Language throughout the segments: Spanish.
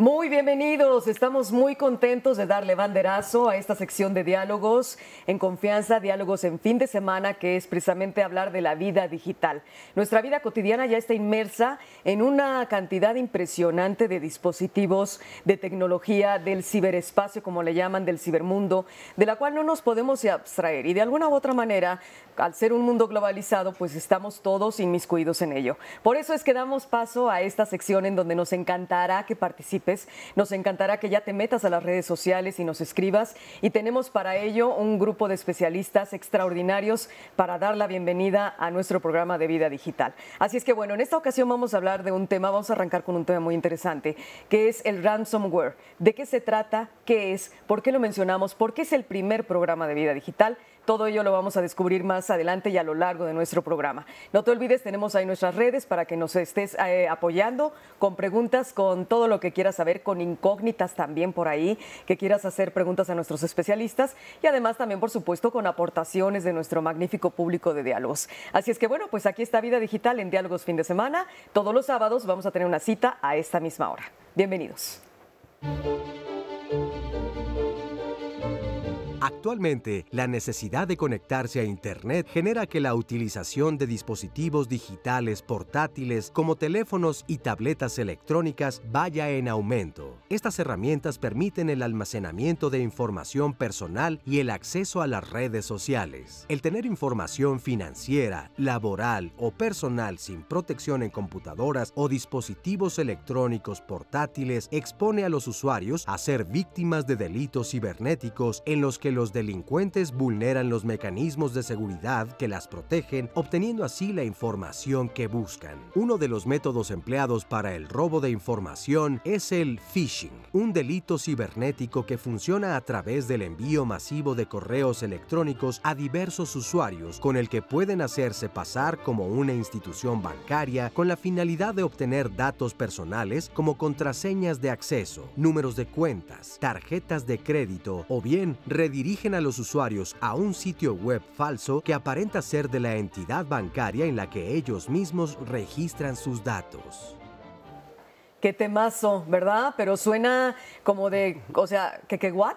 Muy bienvenidos, estamos muy contentos de darle banderazo a esta sección de diálogos en confianza, diálogos en fin de semana, que es precisamente hablar de la vida digital. Nuestra vida cotidiana ya está inmersa en una cantidad impresionante de dispositivos, de tecnología, del ciberespacio, como le llaman, del cibermundo, de la cual no nos podemos abstraer y de alguna u otra manera, al ser un mundo globalizado, pues estamos todos inmiscuidos en ello. Por eso es que damos paso a esta sección en donde nos encantará que participes. Nos encantará que ya te metas a las redes sociales y nos escribas, y tenemos para ello un grupo de especialistas extraordinarios para dar la bienvenida a nuestro programa de Vida Digital. Así es que bueno, en esta ocasión vamos a hablar de un tema, vamos a arrancar con un tema muy interesante, que es el ransomware. ¿De qué se trata? ¿Qué es? ¿Por qué lo mencionamos? ¿Por qué es el primer programa de Vida Digital? Todo ello lo vamos a descubrir más adelante y a lo largo de nuestro programa. No te olvides, tenemos ahí nuestras redes para que nos estés apoyando con preguntas, con todo lo que quieras saber, con incógnitas también por ahí, que quieras hacer preguntas a nuestros especialistas y además también, por supuesto, con aportaciones de nuestro magnífico público de diálogos. Así es que bueno, pues aquí está Vida Digital en Diálogos Fin de Semana. Todos los sábados vamos a tener una cita a esta misma hora. Bienvenidos. Actualmente, la necesidad de conectarse a Internet genera que la utilización de dispositivos digitales portátiles como teléfonos y tabletas electrónicas vaya en aumento. Estas herramientas permiten el almacenamiento de información personal y el acceso a las redes sociales. El tener información financiera, laboral o personal sin protección en computadoras o dispositivos electrónicos portátiles expone a los usuarios a ser víctimas de delitos cibernéticos en los que los delincuentes vulneran los mecanismos de seguridad que las protegen, obteniendo así la información que buscan. Uno de los métodos empleados para el robo de información es el phishing, un delito cibernético que funciona a través del envío masivo de correos electrónicos a diversos usuarios con el que pueden hacerse pasar como una institución bancaria con la finalidad de obtener datos personales como contraseñas de acceso, números de cuentas, tarjetas de crédito o bien redirigen a los usuarios a un sitio web falso que aparenta ser de la entidad bancaria en la que ellos mismos registran sus datos. Qué temazo, ¿verdad? Pero suena como de, o sea, ¿qué what?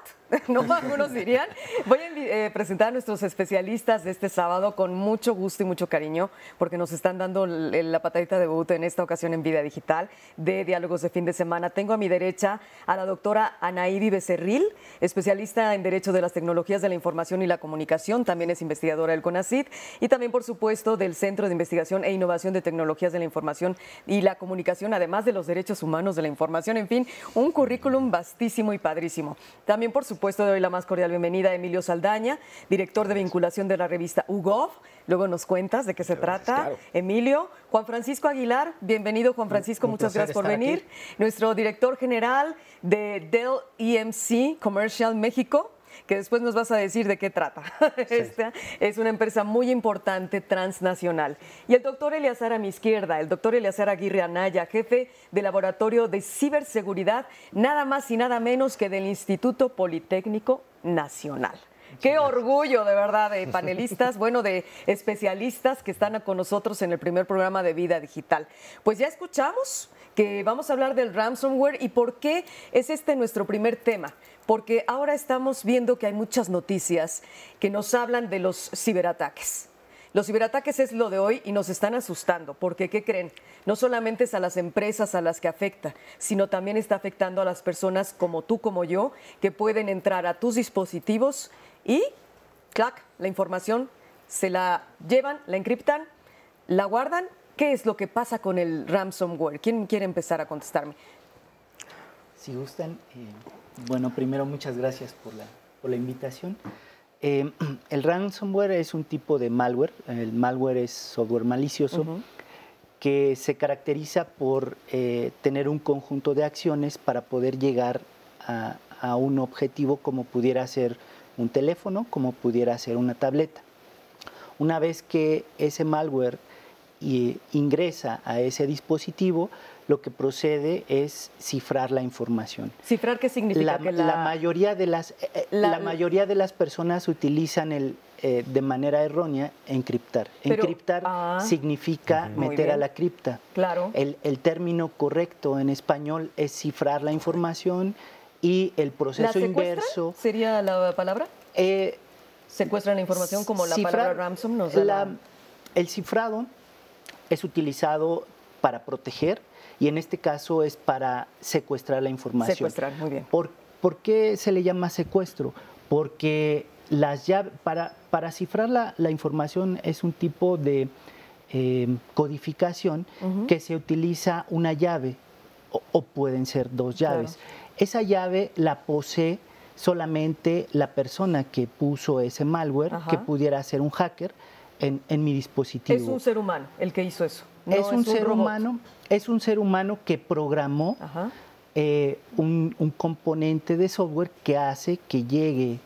¿No? Algunos dirían. Voy a presentar a nuestros especialistas de este sábado con mucho gusto y mucho cariño, porque nos están dando la patadita de debut en esta ocasión en Vida Digital de Diálogos de Fin de Semana. Tengo a mi derecha a la doctora Anaídi Becerril, especialista en Derecho de las Tecnologías de la Información y la Comunicación, también es investigadora del CONACYT y también, por supuesto, del Centro de Investigación e Innovación de Tecnologías de la Información y la Comunicación, además de los derechos humanos de la información. En fin, un currículum vastísimo y padrísimo. También, por supuesto, doy la más cordial bienvenida a Emilio Saldaña, director de vinculación de la revista UGov. Luego nos cuentas de qué se trata. Claro. Emilio. Juan Francisco Aguilar, bienvenido Juan Francisco, muchas gracias por venir. Aquí. Nuestro director general de Dell EMC Commercial México, que después nos vas a decir de qué trata. Sí. Esta es una empresa muy importante, transnacional. Y el doctor Eleazar a mi izquierda, el doctor Eleazar Aguirre Anaya, jefe de Laboratorio de Ciberseguridad, nada más y nada menos que del Instituto Politécnico Nacional. Qué orgullo, de verdad, de panelistas, bueno, de especialistas que están con nosotros en el primer programa de Vida Digital. Pues ya escuchamos que vamos a hablar del ransomware y por qué es este nuestro primer tema. Porque ahora estamos viendo que hay muchas noticias que nos hablan de los ciberataques. Los ciberataques es lo de hoy y nos están asustando, porque ¿qué creen? No solamente es a las empresas a las que afecta, sino también está afectando a las personas como tú, como yo, que pueden entrar a tus dispositivos y, clac, la información se la llevan, la encriptan, la guardan. ¿Qué es lo que pasa con el ransomware? ¿Quién quiere empezar a contestarme? Si gustan, bueno, primero muchas gracias por la invitación. El ransomware es un tipo de malware. El malware es software malicioso que se caracteriza por tener un conjunto de acciones para poder llegar a un objetivo, como pudiera ser un teléfono, como pudiera ser una tableta. Una vez que ese malware ingresa a ese dispositivo, lo que procede es cifrar la información. ¿Cifrar qué significa? La mayoría de las personas utilizan de manera errónea encriptar. Encriptar significa meter a la cripta. Claro. El término correcto en español es cifrar la información y el proceso inverso. ¿Sería la palabra? Secuestran la información como la palabra ransom nos da El cifrado es utilizado para proteger y en este caso es para secuestrar la información. Secuestrar, muy bien. ¿Por qué se le llama secuestro? Porque las llaves, para cifrar la información es un tipo de codificación que se utiliza una llave o pueden ser dos llaves. Claro. Esa llave la posee solamente la persona que puso ese malware, que pudiera ser un hacker en mi dispositivo. Es un ser humano el que hizo eso. No es un ser humano que programó un componente de software que hace que llegue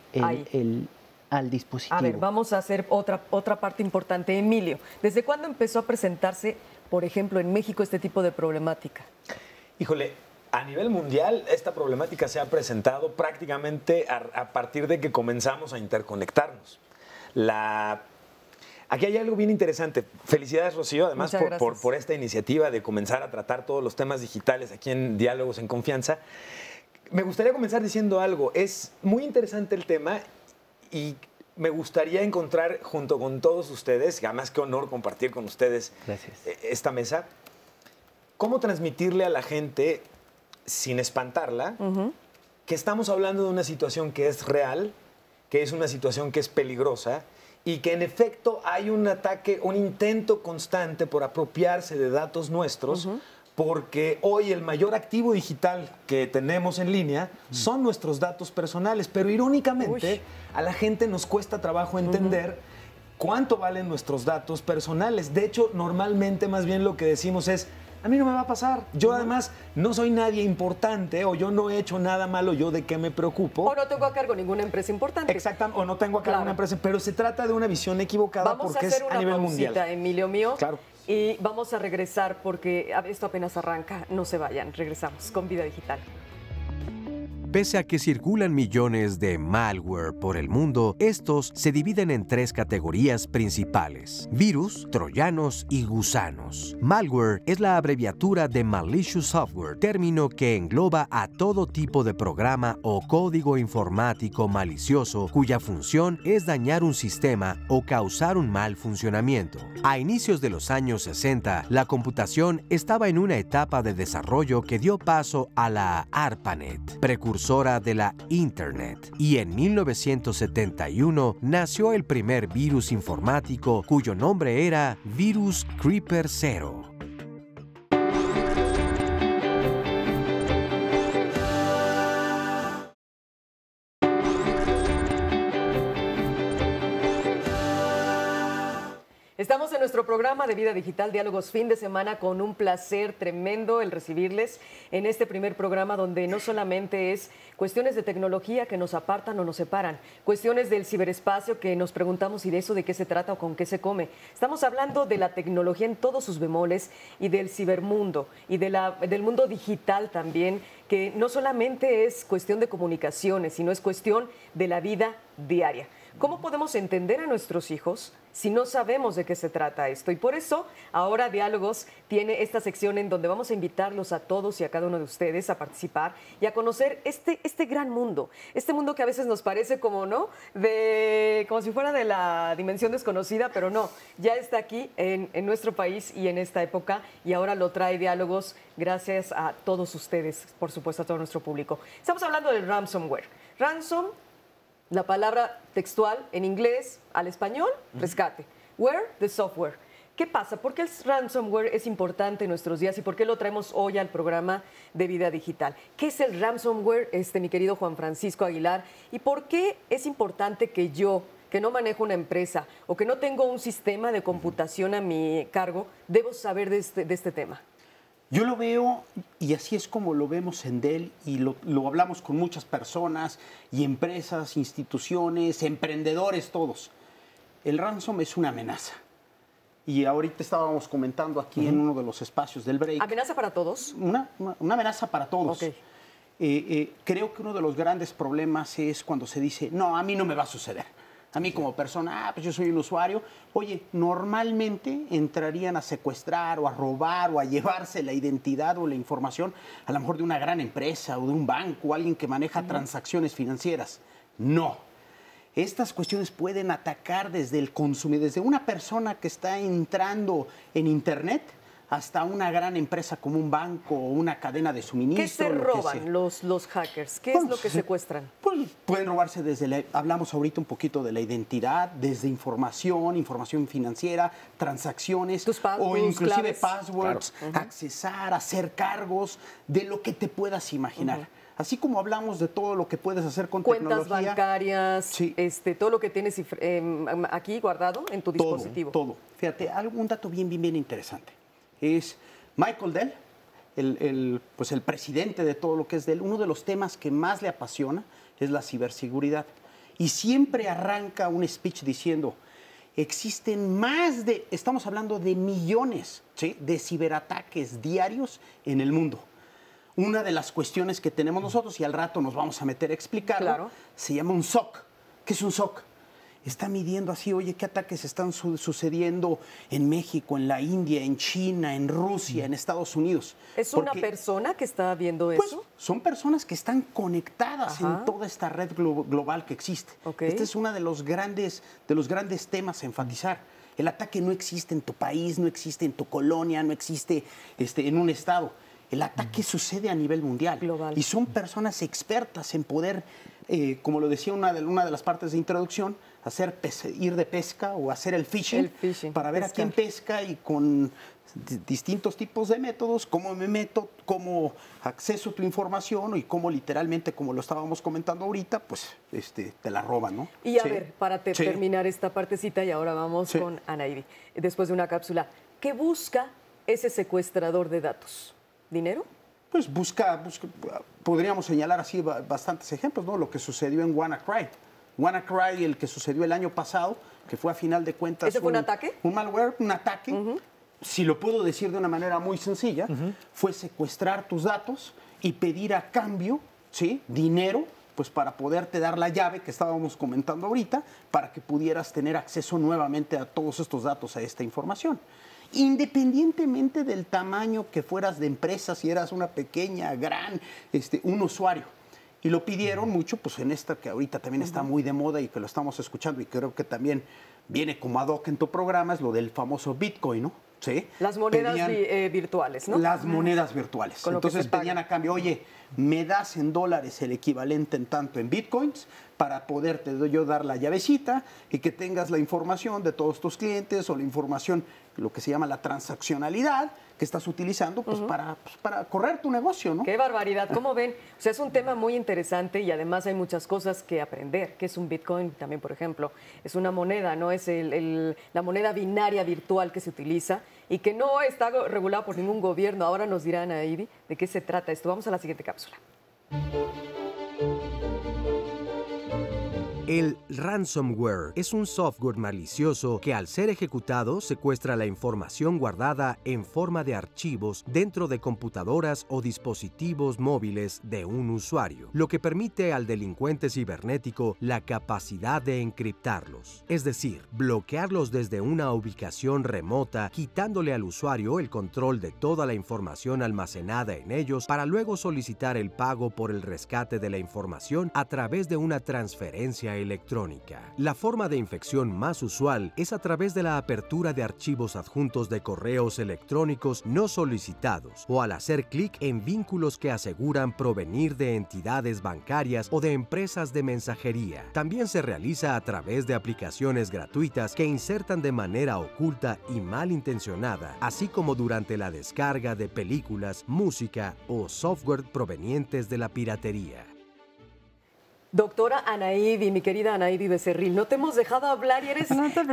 al dispositivo. A ver, vamos a hacer otra parte importante. Emilio, ¿desde cuándo empezó a presentarse, por ejemplo, en México este tipo de problemática? Híjole, a nivel mundial esta problemática se ha presentado prácticamente a partir de que comenzamos a interconectarnos. Aquí hay algo bien interesante. Felicidades, Rocío, además por esta iniciativa de comenzar a tratar todos los temas digitales aquí en Diálogos en Confianza. Me gustaría comenzar diciendo algo. Es muy interesante el tema y me gustaría encontrar junto con todos ustedes, y además qué honor compartir con ustedes esta mesa, cómo transmitirle a la gente, sin espantarla, que estamos hablando de una situación que es real, que es una situación que es peligrosa, y que en efecto hay un ataque, un intento constante por apropiarse de datos nuestros, porque hoy el mayor activo digital que tenemos en línea son nuestros datos personales, pero irónicamente a la gente nos cuesta trabajo entender cuánto valen nuestros datos personales. De hecho, normalmente más bien lo que decimos es: a mí no me va a pasar. Yo además no soy nadie importante, o yo no he hecho nada malo, ¿yo de qué me preocupo? O no tengo a cargo ninguna empresa importante. Exactamente, o no tengo a cargo una empresa. Pero se trata de una visión equivocada porque es a nivel mundial. Vamos a hacer una pausita, Emilio mío. Claro. Y vamos a regresar porque esto apenas arranca. No se vayan, regresamos con Vida Digital. Pese a que circulan millones de malware por el mundo, estos se dividen en tres categorías principales: virus, troyanos y gusanos. Malware es la abreviatura de malicious software, término que engloba a todo tipo de programa o código informático malicioso cuya función es dañar un sistema o causar un mal funcionamiento. A inicios de los años 60, la computación estaba en una etapa de desarrollo que dio paso a la ARPANET, precursora de la Internet, y en 1971 nació el primer virus informático cuyo nombre era Virus Creeper 0. Estamos en nuestro programa de Vida Digital, Diálogos fin de semana, con un placer tremendo el recibirles en este primer programa donde no solamente es cuestiones de tecnología que nos apartan o nos separan, cuestiones del ciberespacio que nos preguntamos y de eso de qué se trata o con qué se come. Estamos hablando de la tecnología en todos sus bemoles y del cibermundo y del mundo digital también, que no solamente es cuestión de comunicaciones, sino es cuestión de la vida diaria. ¿Cómo podemos entender a nuestros hijos si no sabemos de qué se trata esto? Y por eso ahora Diálogos tiene esta sección en donde vamos a invitarlos a todos y a cada uno de ustedes a participar y a conocer este gran mundo, este mundo que a veces nos parece como, ¿no?, como si fuera de la dimensión desconocida, pero no, ya está aquí en nuestro país y en esta época, y ahora lo trae Diálogos gracias a todos ustedes, por supuesto a todo nuestro público. Estamos hablando del ransomware. Ransom, la palabra textual en inglés al español, rescate. Ware, the software. ¿Qué pasa? ¿Por qué el ransomware es importante en nuestros días y por qué lo traemos hoy al programa de Vida Digital? ¿Qué es el ransomware, mi querido Juan Francisco Aguilar? ¿Y por qué es importante que yo, que no manejo una empresa o que no tengo un sistema de computación a mi cargo, debo saber de este tema? Yo lo veo, y así es como lo vemos en Dell, y lo hablamos con muchas personas y empresas, instituciones, emprendedores, todos. El ransom es una amenaza. y ahorita estábamos comentando aquí en uno de los espacios del break. ¿Amenaza para todos? Una amenaza para todos. Okay. Creo que uno de los grandes problemas es cuando se dice, no, a mí no me va a suceder. A mí como persona, pues yo soy un usuario. Oye, normalmente entrarían a secuestrar o a robar o a llevarse la identidad o la información a lo mejor de una gran empresa o de un banco o alguien que maneja transacciones financieras. No. Estas cuestiones pueden atacar desde el consumidor, desde una persona que está entrando en Internet hasta una gran empresa como un banco o una cadena de suministro. ¿Qué se roban los hackers? ¿Qué es lo que secuestran? Pues pueden robarse hablamos ahorita un poquito de la identidad, desde información financiera, transacciones, o inclusive passwords, accesar, hacer cargos, de lo que te puedas imaginar. Así como hablamos de todo lo que puedes hacer con cuentas tecnología. bancarias, sí. Todo lo que tienes aquí guardado en tu dispositivo. Todo. Fíjate, un dato bien interesante. Es Michael Dell, el presidente de todo lo que es Dell. Uno de los temas que más le apasiona es la ciberseguridad. Y siempre arranca un speech diciendo, existen estamos hablando de millones, ¿sí?, de ciberataques diarios en el mundo. Una de las cuestiones que tenemos nosotros, y al rato nos vamos a meter a explicarlo, se llama un SOC. ¿Qué es un SOC? Está midiendo así, oye, qué ataques están sucediendo en México, en la India, en China, en Rusia, en Estados Unidos. ¿Es una persona que está viendo eso? Pues son personas que están conectadas en toda esta red global que existe. Este es uno de los grandes temas a enfatizar. El ataque no existe en tu país, no existe en tu colonia, no existe en un estado. El ataque sucede a nivel mundial. Global. Y son personas expertas en poder, como lo decía una de las partes de introducción, ir de pesca o hacer el phishing para ver a quién pesca, y con distintos tipos de métodos, cómo me meto, cómo acceso tu información y cómo literalmente, como lo estábamos comentando ahorita, pues te la roban, ¿no? Y a ver, para terminar esta partecita, y ahora vamos con Anaidi, después de una cápsula, ¿qué busca ese secuestrador de datos? ¿Dinero? Pues podríamos señalar así bastantes ejemplos, ¿no? Lo que sucedió en WannaCry. WannaCry, el que sucedió el año pasado, que fue a final de cuentas... ¿Ese fue un ataque? Un malware, un ataque. Si lo puedo decir de una manera muy sencilla, fue secuestrar tus datos y pedir a cambio, ¿sí?, dinero, pues para poderte dar la llave que estábamos comentando ahorita, para que pudieras tener acceso nuevamente a todos estos datos, a esta información. Independientemente del tamaño que fueras de empresa, si eras una pequeña, gran, un usuario. Y lo pidieron mucho, pues en esta que ahorita también está muy de moda y que lo estamos escuchando, y creo que también viene como ad hoc en tu programa, es lo del famoso Bitcoin, ¿no? ¿Sí? Las monedas virtuales, ¿no? Las monedas virtuales. Entonces pedían a cambio, oye, me das en dólares el equivalente en tanto en Bitcoins para poderte yo dar la llavecita y que tengas la información de todos tus clientes, o la información, lo que se llama la transaccionalidad que estás utilizando, pues, para correr tu negocio, ¿no? ¡Qué barbaridad! ¿Cómo ven? O sea, es un tema muy interesante y además hay muchas cosas que aprender. ¿Qué es un Bitcoin? También, por ejemplo, es una moneda, ¿no? Es la moneda binaria virtual que se utiliza y que no está regulada por ningún gobierno. Ahora nos dirán, Aidi, de qué se trata esto. Vamos a la siguiente cápsula. El ransomware es un software malicioso que, al ser ejecutado, secuestra la información guardada en forma de archivos dentro de computadoras o dispositivos móviles de un usuario, lo que permite al delincuente cibernético la capacidad de encriptarlos, es decir, bloquearlos desde una ubicación remota, quitándole al usuario el control de toda la información almacenada en ellos, para luego solicitar el pago por el rescate de la información a través de una transferencia electrónica. La forma de infección más usual es a través de la apertura de archivos adjuntos de correos electrónicos no solicitados, o al hacer clic en vínculos que aseguran provenir de entidades bancarias o de empresas de mensajería. También se realiza a través de aplicaciones gratuitas que insertan de manera oculta y malintencionada, así como durante la descarga de películas, música o software provenientes de la piratería. Doctora Anaídi, mi querida Anaídi Becerril, no te hemos dejado hablar y eres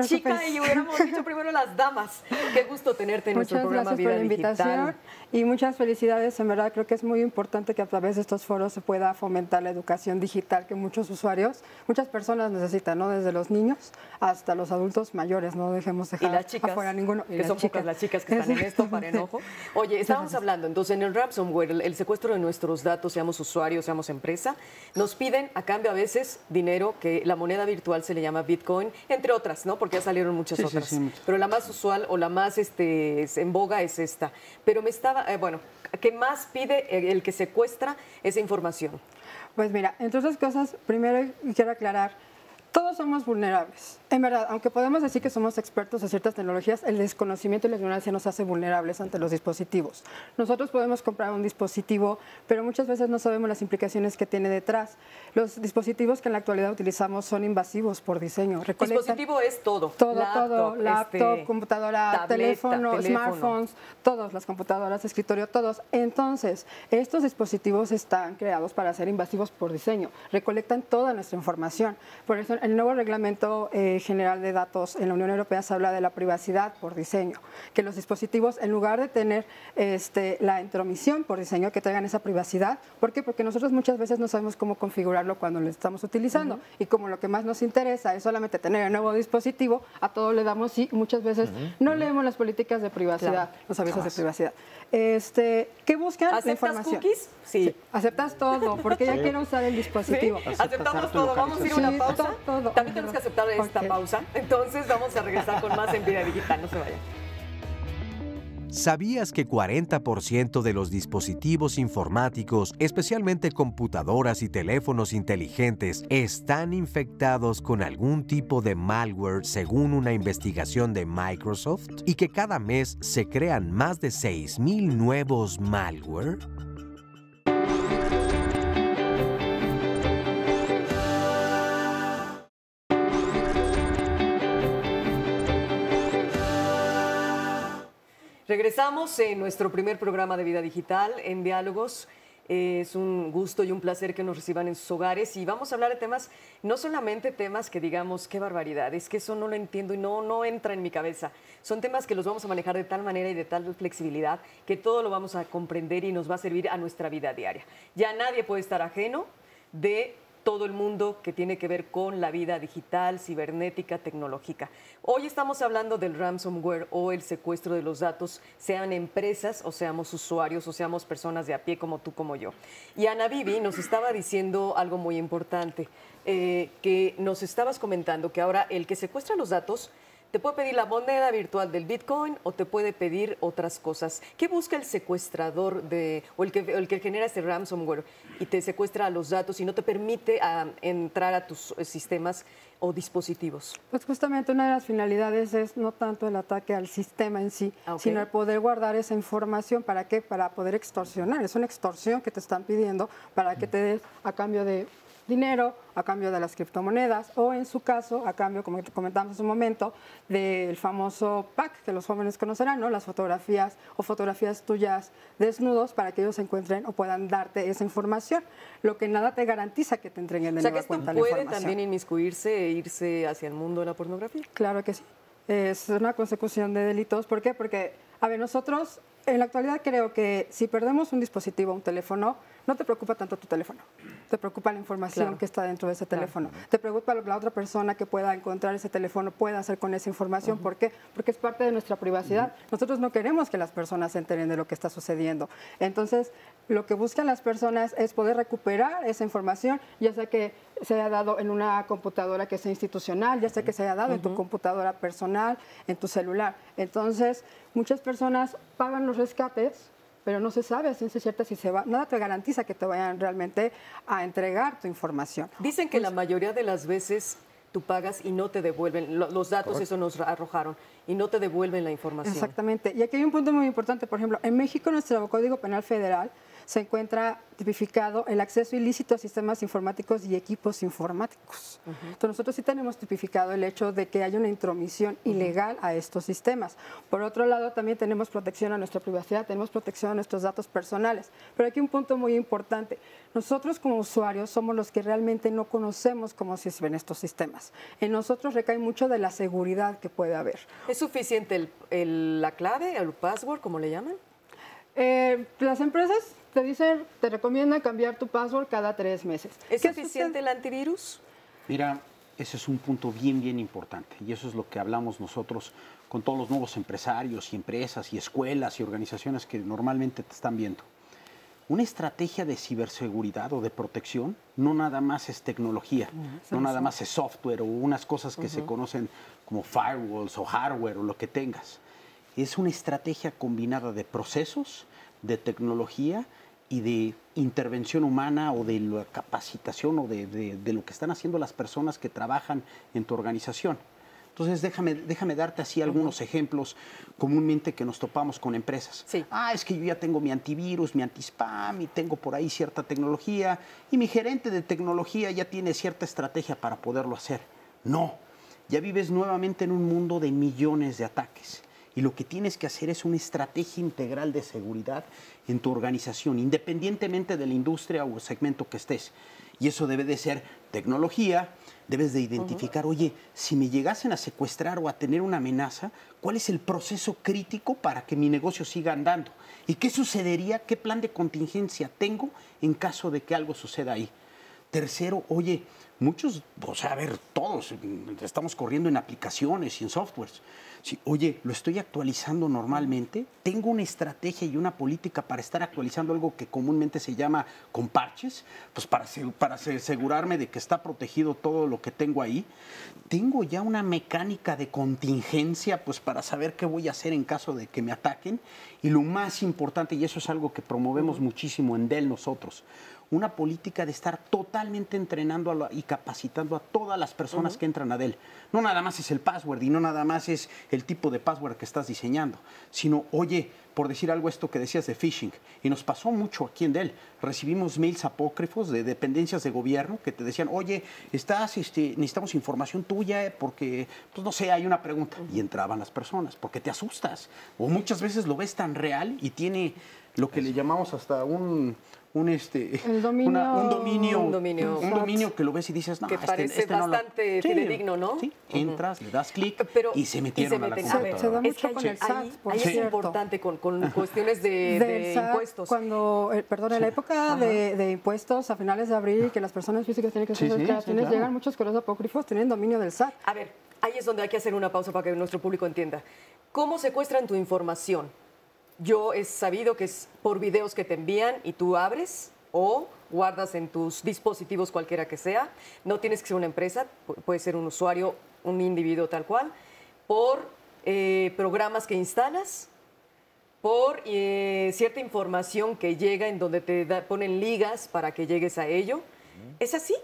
chica y hubiéramos dicho primero las damas. Qué gusto tenerte en nuestro programa Vida Digital. Muchas gracias por la invitación y muchas felicidades. En verdad creo que es muy importante que a través de estos foros se pueda fomentar la educación digital que muchos usuarios, muchas personas necesitan, ¿no? Desde los niños hasta los adultos mayores, no dejemos dejar y las chicas, afuera ninguno. Que son pocas las chicas que están en esto para enojo. Oye, estábamos hablando entonces en el ransomware, el secuestro de nuestros datos, seamos usuarios, seamos empresa, nos piden a cambio a veces dinero, que la moneda virtual se le llama Bitcoin, entre otras, ¿no? Porque ya salieron muchas otras. Sí. Pero la más usual o la más en boga es esta. Pero me estaba, ¿qué más pide el que secuestra esa información? Pues mira, entre otras cosas, primero quiero aclarar, todos somos vulnerables. En verdad, aunque podemos decir que somos expertos en ciertas tecnologías, el desconocimiento y la ignorancia nos hace vulnerables ante los dispositivos. Nosotros podemos comprar un dispositivo, pero muchas veces no sabemos las implicaciones que tiene detrás. Los dispositivos que en la actualidad utilizamos son invasivos por diseño. Dispositivo es todo. Todo, laptop, computadora, tableta, teléfono, smartphones, todas las computadoras, escritorio, todos. Entonces, estos dispositivos están creados para ser invasivos por diseño. Recolectan toda nuestra información. Por eso, el nuevo reglamento general de datos en la Unión Europea se habla de la privacidad por diseño, que los dispositivos, en lugar de tener la intromisión por diseño, que traigan esa privacidad. ¿Por qué? Porque nosotros muchas veces no sabemos cómo configurarlo cuando lo estamos utilizando, y como lo que más nos interesa es solamente tener el nuevo dispositivo, a todo le damos sí, muchas veces no leemos las políticas de privacidad, los avisos de privacidad. ¿Qué buscan? ¿Aceptas la información. Cookies? Sí. Aceptas todo, porque ya quiero usar el dispositivo. ¿Sí? Aceptamos todo. Vamos a ir a una pausa. Todo. También tenemos que aceptar esta pausa. Entonces vamos a regresar con más en Vida Digital. No se vayan. ¿Sabías que 40% de los dispositivos informáticos, especialmente computadoras y teléfonos inteligentes, están infectados con algún tipo de malware según una investigación de Microsoft? ¿Y que cada mes se crean más de 6,000 nuevos malware? Regresamos en nuestro primer programa de Vida Digital en Diálogos. Es un gusto y un placer que nos reciban en sus hogares y vamos a hablar de temas, no solamente temas que digamos, qué barbaridad, es que eso no lo entiendo y no entra en mi cabeza. Son temas que los vamos a manejar de tal manera y de tal flexibilidad que todo lo vamos a comprender y nos va a servir a nuestra vida diaria. Ya nadie puede estar ajeno de todo el mundo que tiene que ver con la vida digital, cibernética, tecnológica. Hoy estamos hablando del ransomware o el secuestro de los datos, sean empresas o seamos usuarios o seamos personas de a pie como tú, como yo. Y Ana Vivi nos estaba diciendo algo muy importante, que nos estabas comentando que ahora el que secuestra los datos te puede pedir la moneda virtual del Bitcoin o te puede pedir otras cosas. ¿Qué busca el secuestrador o el que genera ese ransomware y te secuestra los datos y no te permite entrar a tus sistemas o dispositivos? Pues justamente una de las finalidades es no tanto el ataque al sistema en sí, sino el poder guardar esa información. ¿Para qué? Para poder extorsionar. Es una extorsión que te están pidiendo para que te des a cambio de dinero, a cambio de las criptomonedas o en su caso, a cambio, como comentamos hace un momento, del famoso pack que los jóvenes conocerán, ¿no? Las fotografías o fotografías tuyas desnudos para que ellos encuentren o puedan darte esa información, lo que nada te garantiza que te entreguen de nueva cuenta la información. ¿Puede también inmiscuirse e irse hacia el mundo de la pornografía? Claro que sí. Es una consecución de delitos. ¿Por qué? Porque, a ver, nosotros en la actualidad creo que si perdemos un dispositivo, un teléfono, no te preocupa tanto tu teléfono, te preocupa la información que está dentro de ese teléfono, te preocupa lo que la otra persona que pueda encontrar ese teléfono pueda hacer con esa información. ¿Por qué? Porque es parte de nuestra privacidad. Nosotros no queremos que las personas se enteren de lo que está sucediendo. Entonces, lo que buscan las personas es poder recuperar esa información, ya sea que se haya dado en una computadora que sea institucional, ya sea que se haya dado en tu computadora personal, en tu celular. Entonces, muchas personas pagan los rescates, pero no se sabe a ciencia cierta si se va. Nada te garantiza que te vayan realmente a entregar tu información. Dicen que la mayoría de las veces tú pagas y no te devuelven los datos. Correcto. Eso nos arrojaron. y no te devuelven la información. Exactamente. Y aquí hay un punto muy importante. Por ejemplo, en México, nuestro Código Penal Federal se encuentra tipificado el acceso ilícito a sistemas informáticos y equipos informáticos. Entonces, nosotros sí tenemos tipificado el hecho de que haya una intromisión ilegal a estos sistemas. Por otro lado, también tenemos protección a nuestra privacidad, tenemos protección a nuestros datos personales. Pero aquí un punto muy importante. Nosotros como usuarios somos los que realmente no conocemos cómo se ven estos sistemas. En nosotros recae mucho de la seguridad que puede haber. ¿Es suficiente la clave, el password, como le llaman? Las empresas te dicen, te recomiendan cambiar tu password cada 3 meses. ¿Es suficiente el antivirus? Mira, ese es un punto bien, bien importante. Y eso es lo que hablamos nosotros con todos los nuevos empresarios y empresas y escuelas y organizaciones que normalmente te están viendo. Una estrategia de ciberseguridad o de protección no nada más es tecnología, no nada más es software o unas cosas que se conocen como firewalls o hardware o lo que tengas. Es una estrategia combinada de procesos, de tecnología y de intervención humana o de la capacitación o de lo que están haciendo las personas que trabajan en tu organización. Entonces, déjame darte así algunos ejemplos comúnmente que nos topamos con empresas. Sí. Es que yo ya tengo mi antivirus, mi antispam y tengo por ahí cierta tecnología y mi gerente de tecnología ya tiene cierta estrategia para poderlo hacer. No, ya vives nuevamente en un mundo de millones de ataques. Y lo que tienes que hacer es una estrategia integral de seguridad en tu organización, independientemente de la industria o el segmento que estés. Y eso debe de ser tecnología, debes de identificar, oye, si me llegasen a secuestrar o a tener una amenaza, ¿cuál es el proceso crítico para que mi negocio siga andando? ¿Y qué sucedería? ¿Qué plan de contingencia tengo en caso de que algo suceda ahí? Tercero, oye, muchos, todos estamos corriendo en aplicaciones y en softwares. Sí, oye, lo estoy actualizando normalmente, tengo una estrategia y una política para estar actualizando algo que comúnmente se llama con parches, pues para asegurarme de que está protegido todo lo que tengo ahí. Tengo ya una mecánica de contingencia, pues para saber qué voy a hacer en caso de que me ataquen. Y lo más importante, y eso es algo que promovemos muchísimo en Dell nosotros, una política de estar totalmente entrenando y capacitando a todas las personas que entran a Dell. No nada más es el password y no nada más es el tipo de password que estás diseñando, sino, oye, por decir algo esto que decías de phishing, y nos pasó mucho aquí en Dell, recibimos mails apócrifos de dependencias de gobierno que te decían, oye, necesitamos información tuya porque, pues no sé, hay una pregunta. Y entraban las personas porque te asustas. O muchas veces lo ves tan real y tiene lo que le llamamos hasta un dominio que lo ves y dices, no, que parece bastante fidedigno, ¿no? Sí, entras, le das clic y se metieron a la computadora. Se da mucho con el SAT, ahí es importante con cuestiones de SAT, impuestos. Cuando, en la época de impuestos a finales de abril, que las personas físicas tienen que hacer sus declaraciones, llegan muchos correos apócrifos, tienen dominio del SAT. A ver, ahí es donde hay que hacer una pausa para que nuestro público entienda. ¿Cómo secuestran tu información? Yo he sabido que es por videos que te envían y tú abres o guardas en tus dispositivos cualquiera que sea. No tienes que ser una empresa, puede ser un usuario, un individuo tal cual, por programas que instalas, por cierta información que llega en donde te ponen ligas para que llegues a ello. ¿Es así?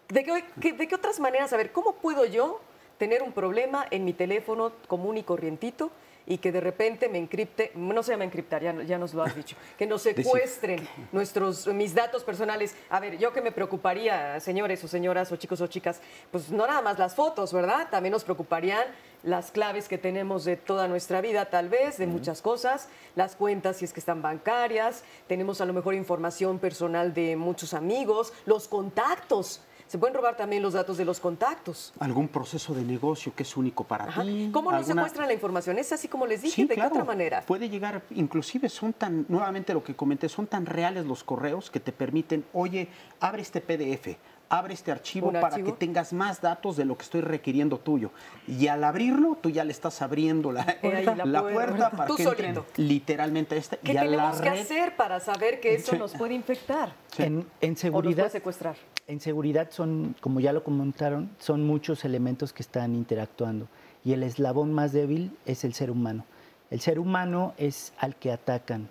¿De qué otras maneras? A ver, ¿cómo puedo yo tener un problema en mi teléfono común y corrientito y que de repente me encripte, no se llama encriptar, ya nos lo has dicho, que nos secuestren mis datos personales? A ver, yo que me preocuparía, señores o señoras o chicos o chicas, pues no nada más las fotos, ¿verdad? También nos preocuparían las claves que tenemos de toda nuestra vida, tal vez, de muchas cosas, las cuentas si es que están bancarias, tenemos a lo mejor información personal de muchos amigos, los contactos. Se pueden robar también los datos de los contactos. Algún proceso de negocio que es único para ti. ¿Cómo nos secuestran la información? ¿Es así como les dije? Sí, ¿De claro. qué otra manera? Puede llegar, inclusive nuevamente lo que comenté, son tan reales los correos que te permiten, oye, abre este PDF, abre este archivo para que tengas más datos de lo que estoy requiriendo tuyo. Y al abrirlo, tú ya le estás abriendo la puerta para que entren literalmente a esta. ¿Qué tenemos que hacer para saber que eso nos puede infectar? Sí. En seguridad, ¿o nos puede secuestrar? En seguridad son, como ya lo comentaron, son muchos elementos que están interactuando. Y el eslabón más débil es el ser humano. El ser humano es al que atacan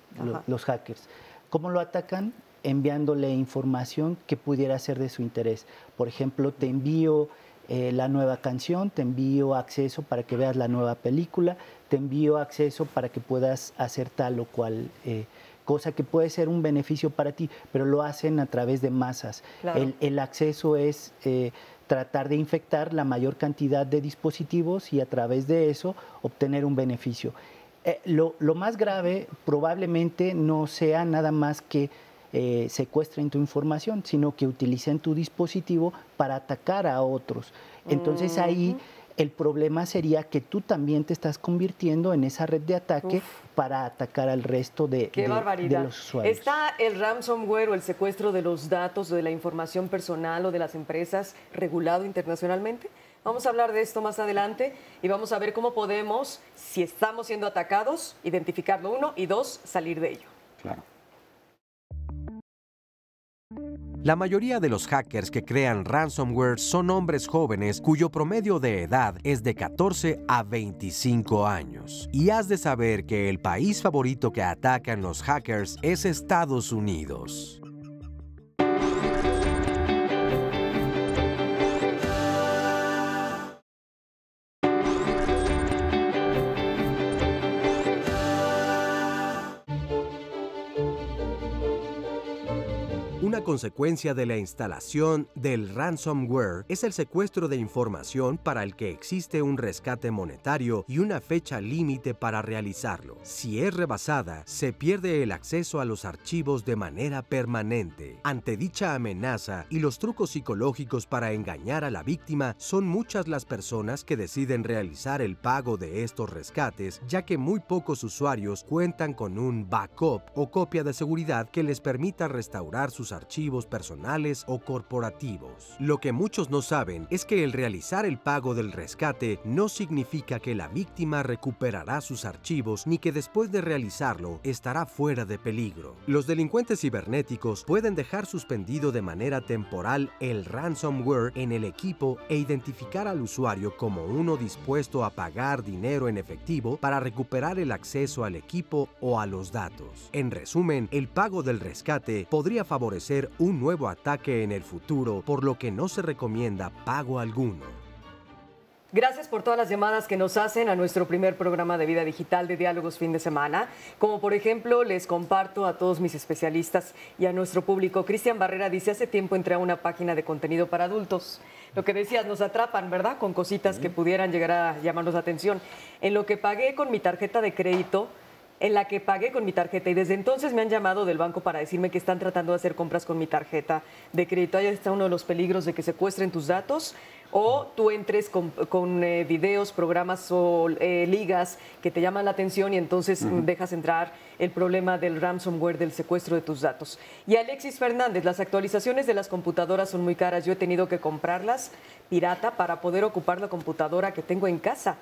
los hackers. ¿Cómo lo atacan? Enviándole información que pudiera ser de su interés. Por ejemplo, te envío la nueva canción, te envío acceso para que veas la nueva película, te envío acceso para que puedas hacer tal o cual cosa que puede ser un beneficio para ti, pero lo hacen a través de masas. Claro. El acceso es tratar de infectar la mayor cantidad de dispositivos y a través de eso obtener un beneficio. Lo más grave probablemente no sea nada más que secuestren tu información, sino que utilicen tu dispositivo para atacar a otros. Entonces ahí el problema sería que tú también te estás convirtiendo en esa red de ataque para atacar al resto de los usuarios. ¿Está el ransomware o el secuestro de los datos o de la información personal o de las empresas regulado internacionalmente? Vamos a hablar de esto más adelante y vamos a ver cómo podemos, si estamos siendo atacados, identificarlo, 1, y 2, salir de ello. Claro. La mayoría de los hackers que crean ransomware son hombres jóvenes cuyo promedio de edad es de 14 a 25 años. Y has de saber que el país favorito que atacan los hackers es Estados Unidos. Una consecuencia de la instalación del ransomware es el secuestro de información para el que existe un rescate monetario y una fecha límite para realizarlo. Si es rebasada, se pierde el acceso a los archivos de manera permanente. Ante dicha amenaza y los trucos psicológicos para engañar a la víctima, son muchas las personas que deciden realizar el pago de estos rescates, ya que muy pocos usuarios cuentan con un backup o copia de seguridad que les permita restaurar sus archivos personales o corporativos. Lo que muchos no saben es que el realizar el pago del rescate no significa que la víctima recuperará sus archivos ni que después de realizarlo estará fuera de peligro. Los delincuentes cibernéticos pueden dejar suspendido de manera temporal el ransomware en el equipo e identificar al usuario como uno dispuesto a pagar dinero en efectivo para recuperar el acceso al equipo o a los datos. En resumen, el pago del rescate podría favorecer un nuevo ataque en el futuro, por lo que no se recomienda pago alguno. Gracias por todas las llamadas que nos hacen a nuestro primer programa de Vida Digital de Diálogos Fin de Semana. Como por ejemplo, les comparto a todos mis especialistas y a nuestro público. Cristian Barrera dice, hace tiempo entré a una página de contenido para adultos. Lo que decías, nos atrapan, ¿verdad? Con cositas que pudieran llegar a llamarnos la atención. En lo que pagué con mi tarjeta de crédito, y desde entonces me han llamado del banco para decirme que están tratando de hacer compras con mi tarjeta de crédito. Ahí está uno de los peligros de que secuestren tus datos o tú entres con videos, programas o ligas que te llaman la atención y entonces dejas entrar el problema del ransomware, del secuestro de tus datos. Y Alexis Fernández, las actualizaciones de las computadoras son muy caras. Yo he tenido que comprarlas pirata para poder ocupar la computadora que tengo en casa.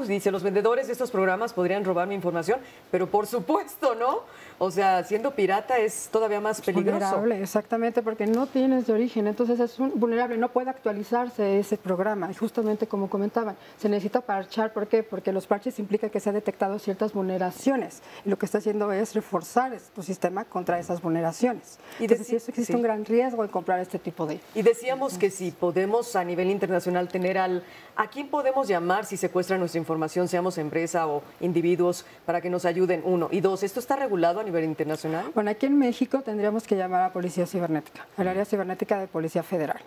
Dice, los vendedores de estos programas podrían robar mi información, pero por supuesto, ¿no? O sea, siendo pirata es todavía más peligroso. Vulnerable, exactamente, porque no tienes de origen, entonces es vulnerable, no puede actualizarse ese programa. Y justamente como comentaban, se necesita parchar, ¿por qué? Porque los parches implican que se han detectado ciertas vulneraciones. Y lo que está haciendo es reforzar tu sistema contra esas vulneraciones. Entonces, existe un gran riesgo en comprar este tipo de... Y decíamos que si podemos a nivel internacional tener ¿a quién podemos llamar si secuestran nuestra información, seamos empresa o individuos, para que nos ayuden? 1. Y 2, ¿esto está regulado a nivel internacional? Bueno, aquí en México tendríamos que llamar a Policía Cibernética, al área cibernética de Policía Federal.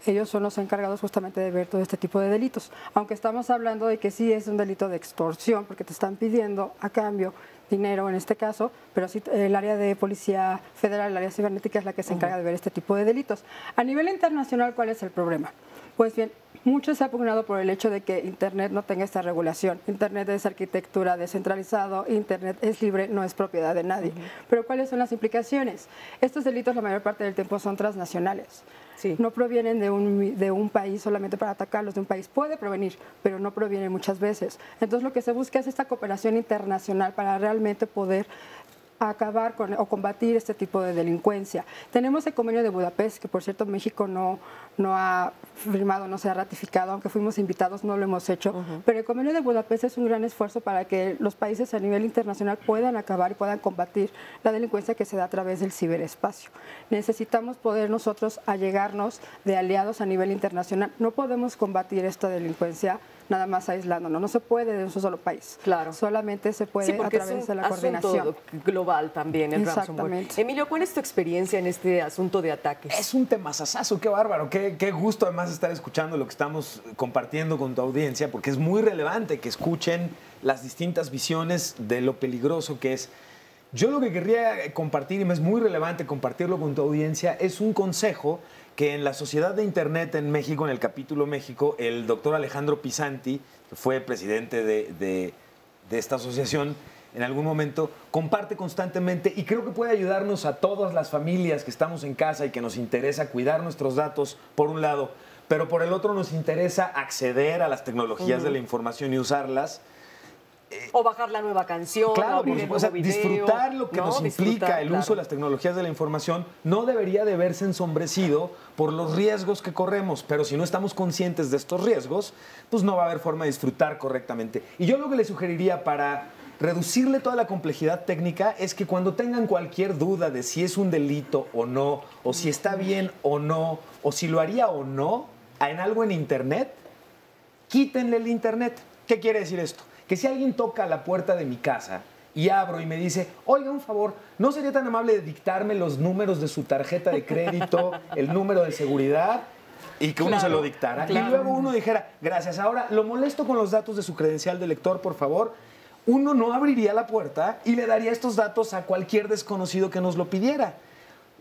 Ellos son los encargados justamente de ver todo este tipo de delitos. Aunque estamos hablando de que sí es un delito de extorsión, porque te están pidiendo a cambio dinero en este caso, pero sí el área de Policía Federal, el área cibernética es la que se encarga de ver este tipo de delitos. A nivel internacional, ¿cuál es el problema? Pues bien, mucho se ha pugnado por el hecho de que Internet no tenga esta regulación. Internet es arquitectura descentralizado, Internet es libre, no es propiedad de nadie. Pero ¿cuáles son las implicaciones? Estos delitos la mayor parte del tiempo son transnacionales. Sí. No provienen de un país solamente para atacarlos, de un país puede provenir, pero no provienen muchas veces. Entonces lo que se busca es esta cooperación internacional para realmente poder acabar con o combatir este tipo de delincuencia. Tenemos el Convenio de Budapest, que por cierto México no ha firmado, no se ha ratificado, aunque fuimos invitados, no lo hemos hecho, pero el Convenio de Budapest es un gran esfuerzo para que los países a nivel internacional puedan acabar y puedan combatir la delincuencia que se da a través del ciberespacio. Necesitamos poder nosotros allegarnos de aliados a nivel internacional. No podemos combatir esta delincuencia nada más aislándonos. No se puede de un solo país. Claro. Solamente se puede a través de la coordinación global también, el ransomware. Emilio, ¿cuál es tu experiencia en este asunto de ataques? Es un temazazazo, qué bárbaro, qué gusto además estar escuchando lo que estamos compartiendo con tu audiencia, porque es muy relevante que escuchen las distintas visiones de lo peligroso que es. Yo lo que querría compartir, y me es muy relevante compartirlo con tu audiencia, es un consejo que en la Sociedad de Internet en México, en el capítulo México, el doctor Alejandro Pisanti, que fue presidente de esta asociación en algún momento, comparte constantemente y creo que puede ayudarnos a todas las familias que estamos en casa y que nos interesa cuidar nuestros datos, por un lado, pero por el otro nos interesa acceder a las tecnologías de la información y usarlas. O bajar la nueva canción, claro, o sea, disfrutar lo que nos implica el uso de las tecnologías de la información no debería de verse ensombrecido por los riesgos que corremos, pero si no estamos conscientes de estos riesgos, pues no va a haber forma de disfrutar correctamente. Y yo lo que le sugeriría para reducirle toda la complejidad técnica es que cuando tengan cualquier duda de si es un delito o no, o si está bien o no, o si lo haría o no en algo en Internet, quítenle el Internet. ¿Qué quiere decir esto? Que si alguien toca la puerta de mi casa y abro y me dice, oiga, un favor, ¿no sería tan amable de dictarme los números de su tarjeta de crédito, el número de seguridad? Y que uno se lo dictara. Y luego uno dijera, gracias, ahora lo molesto con los datos de su credencial de lector, por favor. Uno no abriría la puerta y le daría estos datos a cualquier desconocido que nos lo pidiera.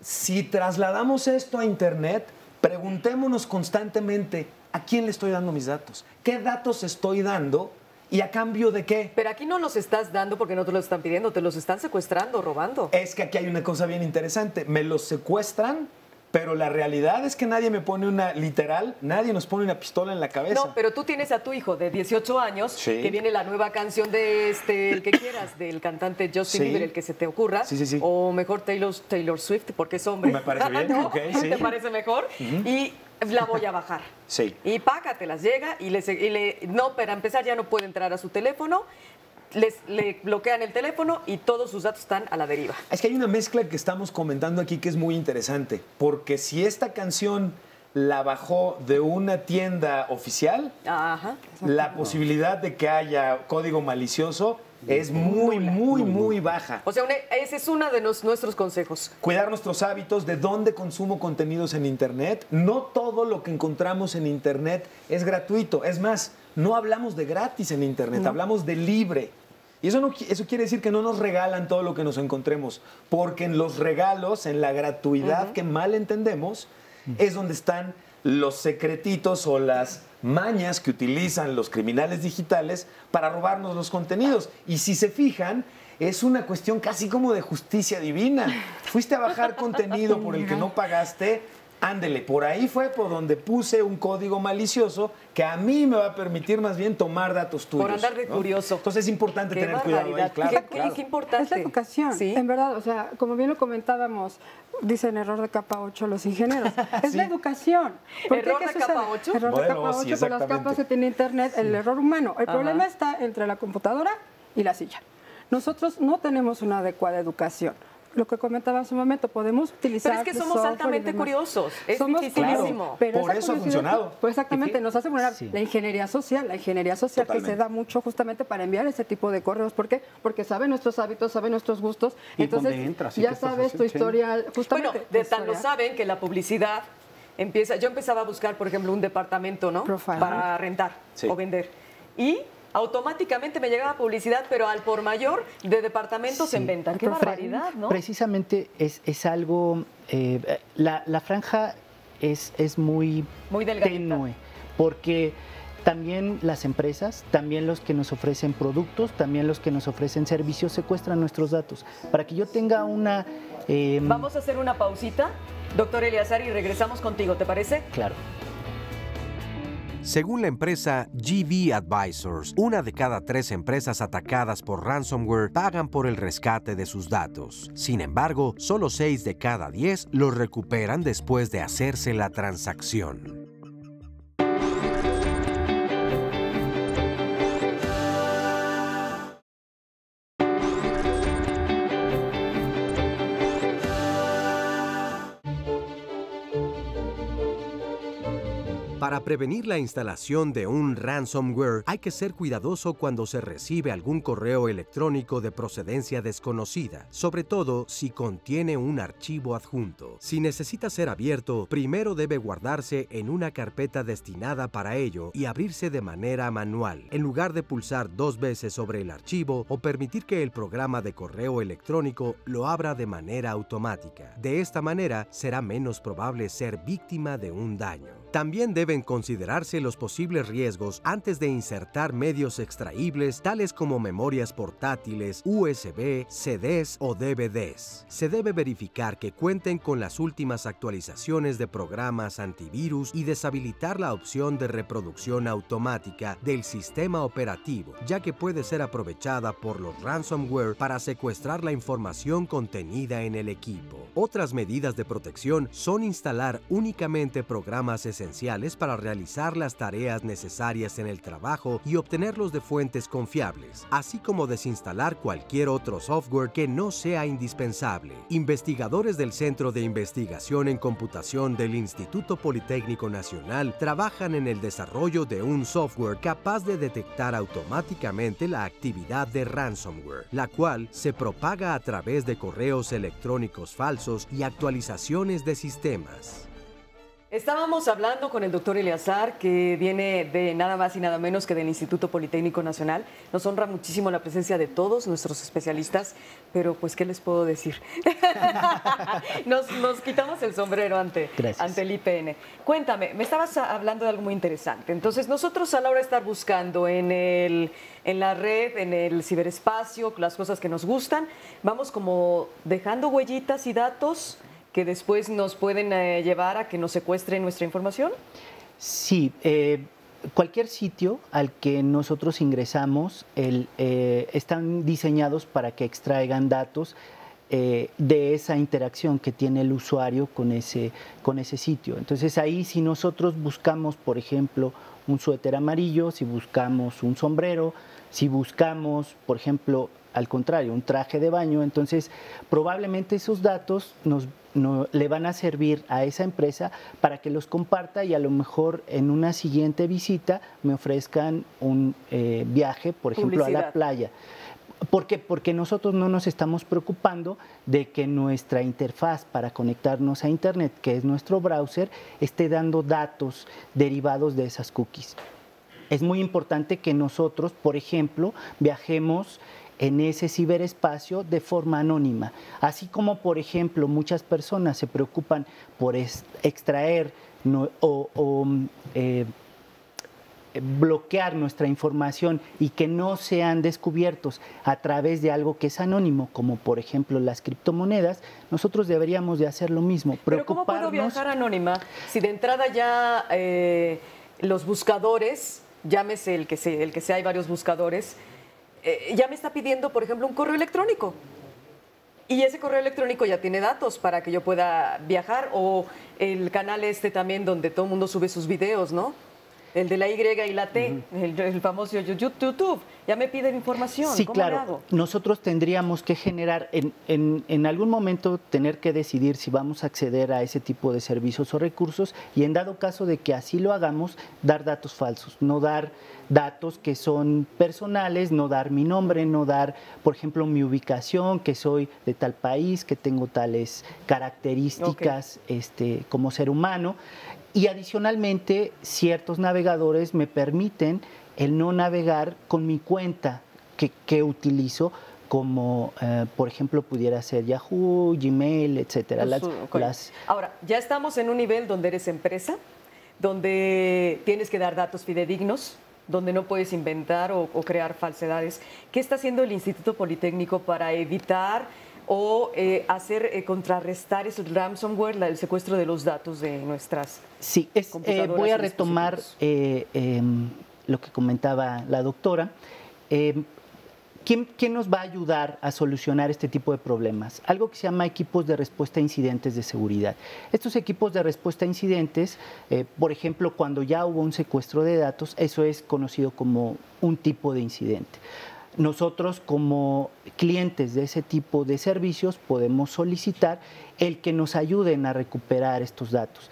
Si trasladamos esto a Internet, preguntémonos constantemente, ¿a quién le estoy dando mis datos? ¿Qué datos estoy dando? ¿Y a cambio de qué? Pero aquí no los estás dando porque no te los están pidiendo, te los están secuestrando, robando. Es que aquí hay una cosa bien interesante. Me los secuestran, pero la realidad es que nadie me pone nadie nos pone una pistola en la cabeza. No, pero tú tienes a tu hijo de 18 años, que viene la nueva canción de el que quieras, del cantante Justin Bieber, el que se te ocurra. O mejor Taylor Swift, porque es hombre. Me parece bien, ¿no? ok, sí. ¿Te parece mejor? Y la voy a bajar. Sí. Y págatelas, llega no, para empezar ya no puede entrar a su teléfono, le bloquean el teléfono y todos sus datos están a la deriva. Es que hay una mezcla que estamos comentando aquí que es muy interesante, porque si esta canción la bajó de una tienda oficial, la posibilidad de que haya código malicioso es muy baja. O sea, ese es uno de nuestros consejos. Cuidar nuestros hábitos de dónde consumo contenidos en Internet. No todo lo que encontramos en Internet es gratuito. Es más, no hablamos de gratis en Internet, hablamos de libre. Y eso quiere decir que no nos regalan todo lo que nos encontremos, porque en los regalos, en la gratuidad que mal entendemos, es donde están los secretitos o las mañas que utilizan los criminales digitales para robarnos los contenidos. Y si se fijan, es una cuestión casi como de justicia divina. Fuiste a bajar contenido por el que no pagaste, ándele, por ahí fue por donde puse un código malicioso que a mí me va a permitir más bien tomar datos tuyos. Por andar de curioso. Entonces es importante tener cuidado ahí, claro. Qué importante. Es la educación, en verdad, o sea, como bien lo comentábamos, dicen error de capa 8 los ingenieros. Es la educación. ¿Error de capa 8? Error de capa 8 por las capas que tiene Internet, el error humano. El problema está entre la computadora y la silla. Nosotros no tenemos una adecuada educación. Lo que comentaba en su momento, podemos utilizar. Pero es que somos altamente curiosos. Es dificilísimo. Pero por eso ha funcionado. Pues exactamente, nos hace vulnerar la ingeniería social. La ingeniería social que se da mucho justamente para enviar ese tipo de correos. ¿Por qué? Porque sabe nuestros hábitos, sabe nuestros gustos. Entonces, ya sabes tu historia. Justamente, bueno, de tan lo saben que la publicidad empieza. Yo empezaba a buscar, por ejemplo, un departamento, ¿no? Para rentar o vender. Y automáticamente me llegaba publicidad, pero al por mayor de departamentos en venta. Qué barbaridad, ¿no? Precisamente es algo, la franja es muy tenue, porque también las empresas, también los que nos ofrecen productos, también los que nos ofrecen servicios secuestran nuestros datos. Para que yo tenga una... Vamos a hacer una pausita, doctor Eleazar, y regresamos contigo, ¿te parece? Claro. Según la empresa GV Advisors, 1 de cada 3 empresas atacadas por ransomware pagan por el rescate de sus datos. Sin embargo, solo 6 de cada 10 los recuperan después de hacerse la transacción. Para prevenir la instalación de un ransomware, hay que ser cuidadoso cuando se recibe algún correo electrónico de procedencia desconocida, sobre todo si contiene un archivo adjunto. Si necesita ser abierto, primero debe guardarse en una carpeta destinada para ello y abrirse de manera manual, en lugar de pulsar 2 veces sobre el archivo o permitir que el programa de correo electrónico lo abra de manera automática. De esta manera, será menos probable ser víctima de un daño. También deben considerarse los posibles riesgos antes de insertar medios extraíbles tales como memorias portátiles, USB, CDs o DVDs. Se debe verificar que cuenten con las últimas actualizaciones de programas antivirus y deshabilitar la opción de reproducción automática del sistema operativo, ya que puede ser aprovechada por los ransomware para secuestrar la información contenida en el equipo. Otras medidas de protección son instalar únicamente programas esenciales para realizar las tareas necesarias en el trabajo y obtenerlos de fuentes confiables, así como desinstalar cualquier otro software que no sea indispensable. Investigadores del Centro de Investigación en Computación del Instituto Politécnico Nacional trabajan en el desarrollo de un software capaz de detectar automáticamente la actividad de ransomware, la cual se propaga a través de correos electrónicos falsos y actualizaciones de sistemas. Estábamos hablando con el doctor Eleazar, que viene de nada más y nada menos que del Instituto Politécnico Nacional. Nos honra muchísimo la presencia de todos nuestros especialistas, pero pues, ¿qué les puedo decir? nos quitamos el sombrero ante el IPN. Cuéntame, me estabas hablando de algo muy interesante. Entonces, nosotros a la hora de estar buscando en la red, en el ciberespacio, las cosas que nos gustan, vamos como dejando huellitas y datos que después nos pueden llevar a que nos secuestren nuestra información? Sí, cualquier sitio al que nosotros ingresamos están diseñados para que extraigan datos de esa interacción que tiene el usuario con ese sitio. Entonces ahí, si nosotros buscamos, por ejemplo, un suéter amarillo, si buscamos un sombrero, si buscamos, por ejemplo, al contrario, un traje de baño, entonces probablemente esos datos le van a servir a esa empresa para que los comparta y a lo mejor en una siguiente visita me ofrezcan un viaje, por ejemplo, a la playa. ¿Por qué? Porque nosotros no nos estamos preocupando de que nuestra interfaz para conectarnos a Internet, que es nuestro browser, esté dando datos derivados de esas cookies. Es muy importante que nosotros, por ejemplo, viajemos en ese ciberespacio de forma anónima. Así como, por ejemplo, muchas personas se preocupan por extraer bloquear nuestra información y que no sean descubiertos a través de algo que es anónimo, como por ejemplo las criptomonedas, nosotros deberíamos de hacer lo mismo. Pero ¿cómo puedo viajar anónima si de entrada ya los buscadores, llámese el que sea, hay varios buscadores, ya me está pidiendo, por ejemplo, un correo electrónico? Y ese correo electrónico ya tiene datos para que yo pueda viajar, o el canal también donde todo el mundo sube sus videos, ¿no? El de la Y y la T, el famoso YouTube. Ya me piden información. Sí, ¿Cómo claro. le hago? Nosotros tendríamos que generar, en algún momento, tener que decidir si vamos a acceder a ese tipo de servicios o recursos y en dado caso de que así lo hagamos, dar datos falsos, no dar datos que son personales, no dar mi nombre, no dar, por ejemplo, mi ubicación, que soy de tal país, que tengo tales características como ser humano. Y adicionalmente, ciertos navegadores me permiten el no navegar con mi cuenta que utilizo, como por ejemplo pudiera ser Yahoo, Gmail, etcétera. Ahora, ya estamos en un nivel donde eres empresa, donde tienes que dar datos fidedignos, donde no puedes inventar o crear falsedades. ¿Qué está haciendo el Instituto Politécnico para evitar o contrarrestar el ransomware, el secuestro de los datos de nuestras computadoras. Voy a retomar lo que comentaba la doctora. ¿Quién nos va a ayudar a solucionar este tipo de problemas? Algo que se llama equipos de respuesta a incidentes de seguridad. Estos equipos de respuesta a incidentes, por ejemplo, cuando ya hubo un secuestro de datos, eso es conocido como un tipo de incidente. Nosotros, como clientes de ese tipo de servicios, podemos solicitar el que nos ayuden a recuperar estos datos.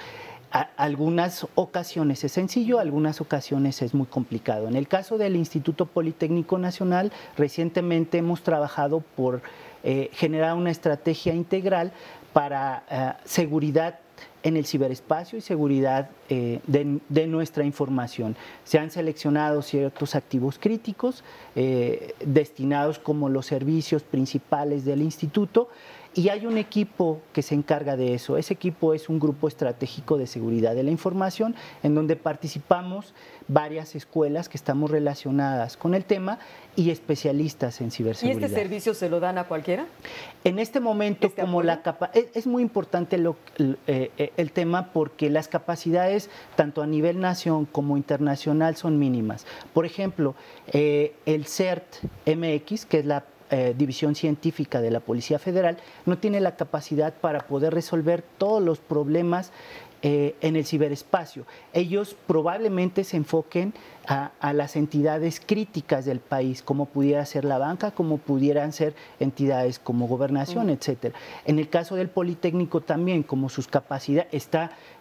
Algunas ocasiones es sencillo, algunas ocasiones es muy complicado. En el caso del Instituto Politécnico Nacional, recientemente hemos trabajado por generar una estrategia integral para seguridad en el ciberespacio y seguridad de nuestra información. Se han seleccionado ciertos activos críticos destinados como los servicios principales del instituto, y hay un equipo que se encarga de eso. Ese equipo es un grupo estratégico de seguridad de la información, en donde participamos varias escuelas que estamos relacionadas con el tema y especialistas en ciberseguridad. ¿Y este servicio se lo dan a cualquiera? En este momento, es muy importante el tema, porque las capacidades, tanto a nivel nación como internacional, son mínimas. Por ejemplo, el CERT-MX, que es la División Científica de la Policía Federal, no tiene la capacidad para poder resolver todos los problemas en el ciberespacio. Ellos probablemente se enfoquen a las entidades críticas del país, como pudiera ser la banca, como pudieran ser entidades como gobernación, etcétera. En el caso del Politécnico también, como sus capacidades,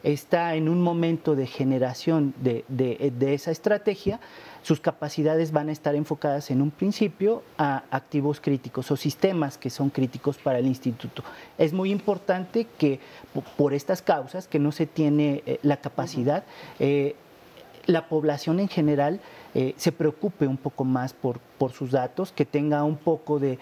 está en un momento de generación de esa estrategia. Sus capacidades van a estar enfocadas en un principio a activos críticos o sistemas que son críticos para el instituto. Es muy importante que por estas causas, que no se tiene la capacidad, la población en general se preocupe un poco más por sus datos, que tenga un poco de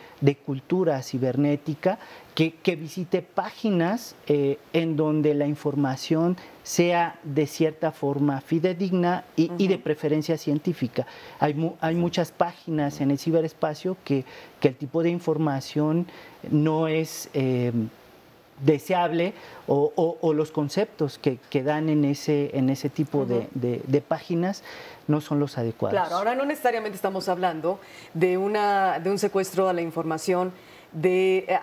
cultura cibernética, que visite páginas en donde la información sea de cierta forma fidedigna y de preferencia científica. Hay muchas páginas en el ciberespacio que el tipo de información no es deseable, o los conceptos que dan en ese tipo de páginas no son los adecuados. Claro, ahora no necesariamente estamos hablando de un secuestro a la información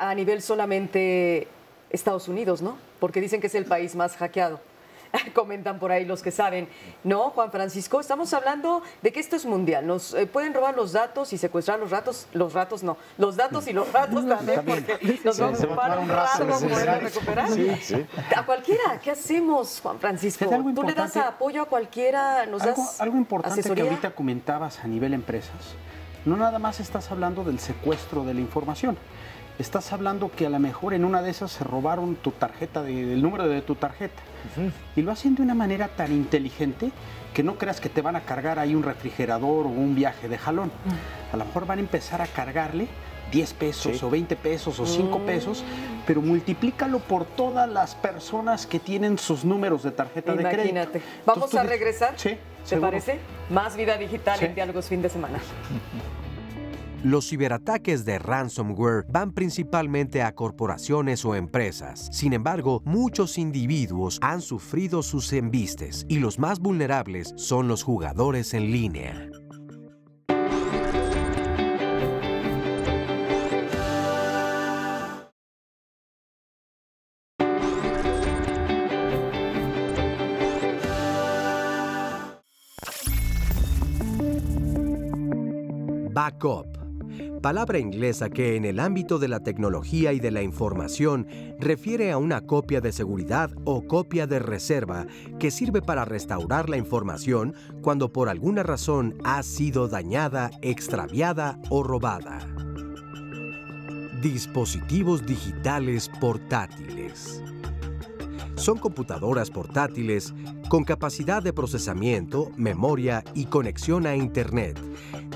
a nivel solamente Estados Unidos, ¿no? Porque dicen que es el país más hackeado. Comentan por ahí los que saben. No, Juan Francisco, estamos hablando de que esto es mundial. Nos pueden robar los datos y secuestrar los datos y los ratos también, porque nos vamos a ocupar un rato para poderlos recuperar. Sí. A cualquiera, ¿qué hacemos, Juan Francisco? ¿Tú le das apoyo a cualquiera? Algo importante asesoría? Que ahorita comentabas a nivel empresas. No nada más estás hablando del secuestro de la información. Estás hablando que a lo mejor en una de esas se robaron tu tarjeta, el número de tu tarjeta. Y lo hacen de una manera tan inteligente que no creas que te van a cargar ahí un refrigerador o un viaje de jalón. A lo mejor van a empezar a cargarle 10 pesos o 20 pesos o 5 pesos, pero multiplícalo por todas las personas que tienen sus números de tarjeta de crédito. Imagínate. Vamos a regresar. Sí, ¿Te parece? Más Vida Digital en Diálogos Fin de Semana. Los ciberataques de ransomware van principalmente a corporaciones o empresas. Sin embargo, muchos individuos han sufrido sus embistes y los más vulnerables son los jugadores en línea. Backup. Palabra inglesa que en el ámbito de la tecnología y de la información refiere a una copia de seguridad o copia de reserva que sirve para restaurar la información cuando por alguna razón ha sido dañada, extraviada o robada. Dispositivos digitales portátiles. Son computadoras portátiles con capacidad de procesamiento, memoria y conexión a Internet,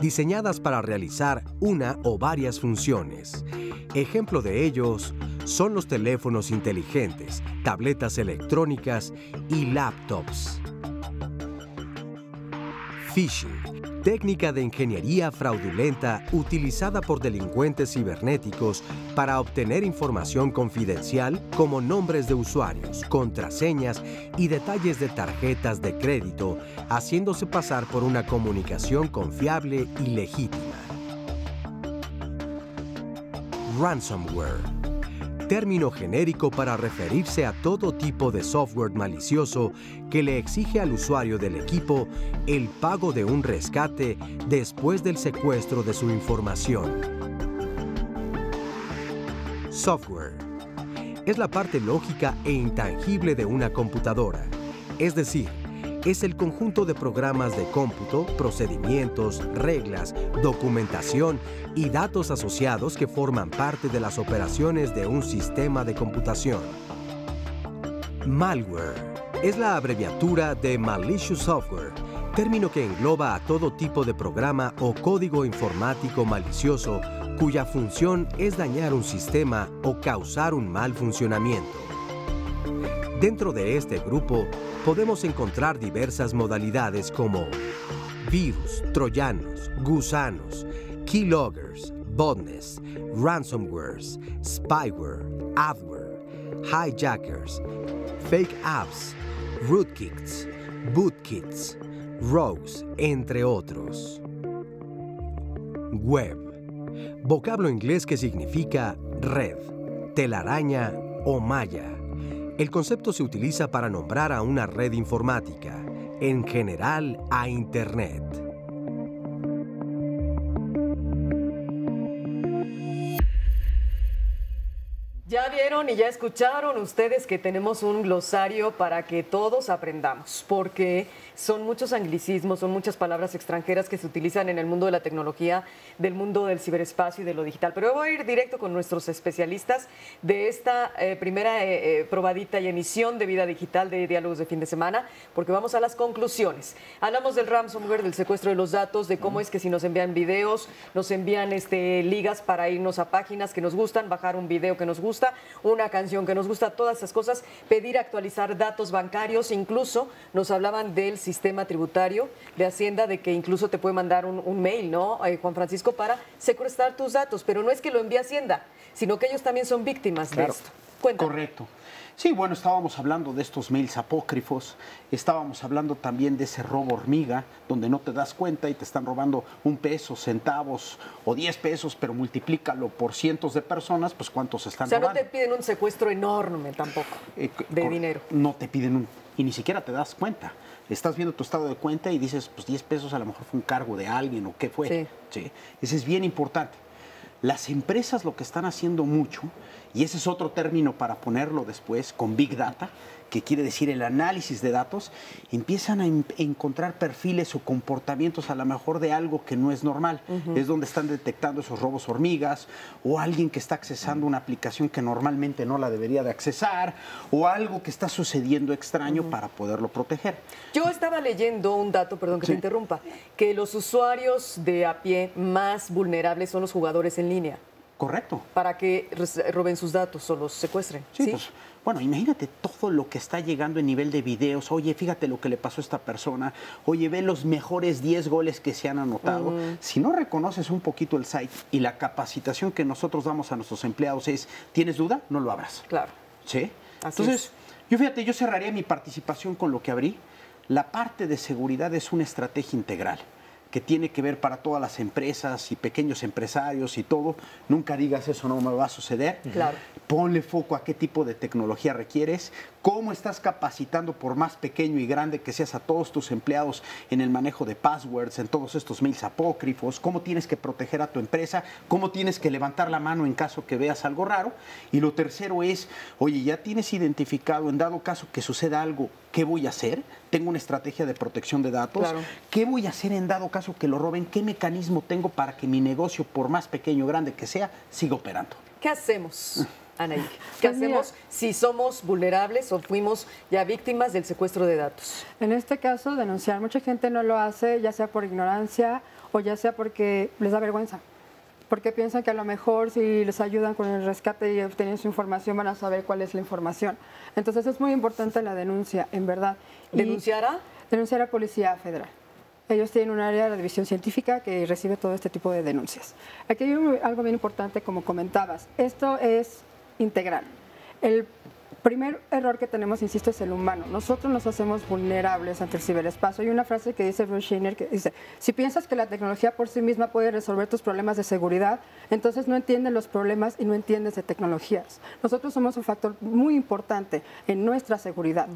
diseñadas para realizar una o varias funciones. Ejemplo de ellos son los teléfonos inteligentes, tabletas electrónicas y laptops. Phishing, técnica de ingeniería fraudulenta utilizada por delincuentes cibernéticos para obtener información confidencial como nombres de usuarios, contraseñas y detalles de tarjetas de crédito, haciéndose pasar por una comunicación confiable y legítima. Ransomware, término genérico para referirse a todo tipo de software malicioso que le exige al usuario del equipo el pago de un rescate después del secuestro de su información. Software es la parte lógica e intangible de una computadora, es decir, es el conjunto de programas de cómputo, procedimientos, reglas, documentación y datos asociados que forman parte de las operaciones de un sistema de computación. Malware es la abreviatura de Malicious Software, término que engloba a todo tipo de programa o código informático malicioso cuya función es dañar un sistema o causar un mal funcionamiento. Dentro de este grupo podemos encontrar diversas modalidades como virus, troyanos, gusanos, keyloggers, botnets, ransomwares, spyware, adware, hijackers, fake apps, rootkits, bootkits, rogues, entre otros. Web, vocablo inglés que significa red, telaraña o malla. El concepto se utiliza para nombrar a una red informática, en general a Internet. Ya vieron y ya escucharon ustedes que tenemos un glosario para que todos aprendamos, porque son muchos anglicismos, son muchas palabras extranjeras que se utilizan en el mundo de la tecnología, del mundo del ciberespacio y de lo digital. Pero voy a ir directo con nuestros especialistas de esta primera probadita y emisión de Vida Digital de Diálogos de Fin de Semana, porque vamos a las conclusiones. Hablamos del ransomware, del secuestro de los datos, de cómo es que si nos envían videos, nos envían ligas para irnos a páginas que nos gustan, bajar un video que nos gusta, una canción que nos gusta, todas esas cosas, pedir actualizar datos bancarios, incluso nos hablaban del sistema tributario de Hacienda, de que incluso te puede mandar un mail, ¿no, Juan Francisco, para secuestrar tus datos, pero no es que lo envíe Hacienda, sino que ellos también son víctimas de esto. Cuéntame. Correcto. Sí, bueno, estábamos hablando de estos mails apócrifos, estábamos hablando también de ese robo hormiga, donde no te das cuenta y te están robando un peso, centavos o 10 pesos, pero multiplícalo por cientos de personas, pues ¿cuántos están robando? O sea, no te piden un secuestro enorme tampoco de dinero. No te piden y ni siquiera te das cuenta. Estás viendo tu estado de cuenta y dices, pues 10 pesos a lo mejor fue un cargo de alguien o qué fue. Sí. Sí. Ese es bien importante. Las empresas lo que están haciendo mucho, y ese es otro término para ponerlo después, con Big Data, que quiere decir el análisis de datos, empiezan a encontrar perfiles o comportamientos a lo mejor de algo que no es normal. Es donde están detectando esos robos hormigas, o alguien que está accesando una aplicación que normalmente no la debería de accesar, o algo que está sucediendo extraño para poderlo proteger. Yo estaba leyendo un dato, perdón que te interrumpa, que los usuarios de a pie más vulnerables son los jugadores en línea. Correcto. Para que roben sus datos o los secuestren. Sí, ¿sí? Pues, bueno, imagínate todo lo que está llegando en nivel de videos. Oye, fíjate lo que le pasó a esta persona. Oye, ve los mejores 10 goles que se han anotado. Si no reconoces un poquito el site y la capacitación que nosotros damos a nuestros empleados es, ¿tienes duda? No lo abras. Claro. ¿Sí? Así Entonces, yo cerraría mi participación con lo que abrí. La parte de seguridad es una estrategia integral que tiene que ver para todas las empresas y pequeños empresarios y todo. Nunca digas eso no me va a suceder. Claro. Ponle foco a qué tipo de tecnología requieres, cómo estás capacitando, por más pequeño y grande que seas, a todos tus empleados en el manejo de passwords, en todos estos mails apócrifos, cómo tienes que proteger a tu empresa, cómo tienes que levantar la mano en caso que veas algo raro. Y lo tercero es, oye, ya tienes identificado, en dado caso que suceda algo, ¿qué voy a hacer? Tengo una estrategia de protección de datos. Claro. ¿Qué voy a hacer en dado caso que lo roben? ¿Qué mecanismo tengo para que mi negocio, por más pequeño o grande que sea, siga operando? ¿Qué hacemos, Anaí? ¿Qué hacemos si somos vulnerables o fuimos ya víctimas del secuestro de datos? En este caso, denunciar. Mucha gente no lo hace, ya sea por ignorancia o ya sea porque les da vergüenza. Porque piensan que a lo mejor si les ayudan con el rescate y obtienen su información van a saber cuál es la información. Entonces es muy importante la denuncia, en verdad. ¿Denunciar a? Denunciar a Policía Federal. ellos tienen un área de división científica que recibe todo este tipo de denuncias. Aquí hay algo bien importante, como comentabas, esto es integral. El primer error que tenemos, insisto, es el humano. Nosotros nos hacemos vulnerables ante el ciberespacio. Hay una frase que dice Bruce Schneier que dice, si piensas que la tecnología por sí misma puede resolver tus problemas de seguridad, entonces no entiendes los problemas y no entiendes de tecnologías. Nosotros somos un factor muy importante en nuestra seguridad.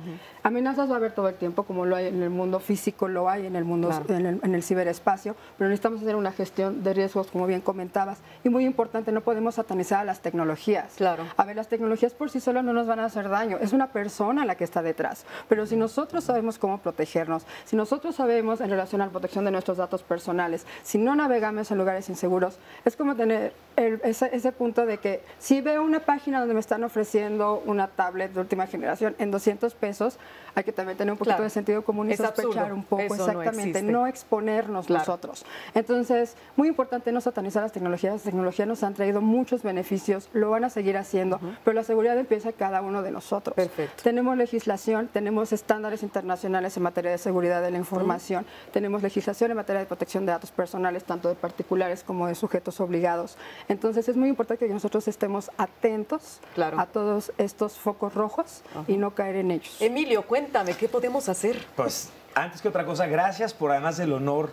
Amenazas va a haber todo el tiempo, como lo hay en el mundo físico, lo hay en el mundo, en el ciberespacio, pero necesitamos hacer una gestión de riesgos, como bien comentabas. Y muy importante, no podemos satanizar a las tecnologías. A ver, las tecnologías por sí solas no nos van a hacer daño, es una persona la que está detrás. Pero si nosotros sabemos cómo protegernos, si nosotros sabemos en relación a la protección de nuestros datos personales, si no navegamos en lugares inseguros, es como tener ese punto de que si veo una página donde me están ofreciendo una tablet de última generación en 200 pesos, hay que también tener un poquito de sentido común y sospechar un poco, exactamente, no exponernos nosotros. Entonces, muy importante no satanizar las tecnologías nos han traído muchos beneficios, lo van a seguir haciendo, pero la seguridad empieza en cada uno de nosotros. Tenemos legislación, tenemos estándares internacionales en materia de seguridad de la información, tenemos legislación en materia de protección de datos personales, tanto de particulares como de sujetos obligados. Entonces, es muy importante que nosotros estemos atentos a todos estos focos rojos y no caer en ellos. Emilio, cuéntame, ¿qué podemos hacer? Pues, antes que otra cosa, gracias por además el honor,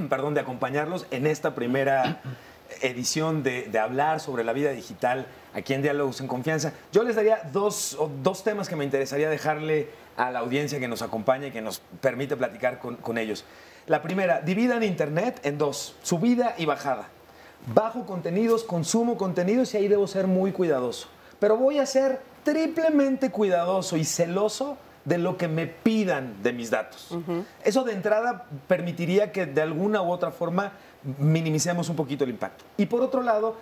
perdón, de acompañarlos en esta primera edición de hablar sobre la vida digital aquí en Diálogos en Confianza. Yo les daría dos temas que me interesaría dejarle a la audiencia que nos acompaña y que nos permite platicar con ellos. La primera, dividan Internet en dos, subida y bajada. Bajo contenidos, consumo contenidos y ahí debo ser muy cuidadoso. Pero voy a ser triplemente cuidadoso y celoso de lo que me pidan de mis datos. Eso de entrada permitiría que de alguna u otra forma minimicemos un poquito el impacto. Y por otro lado,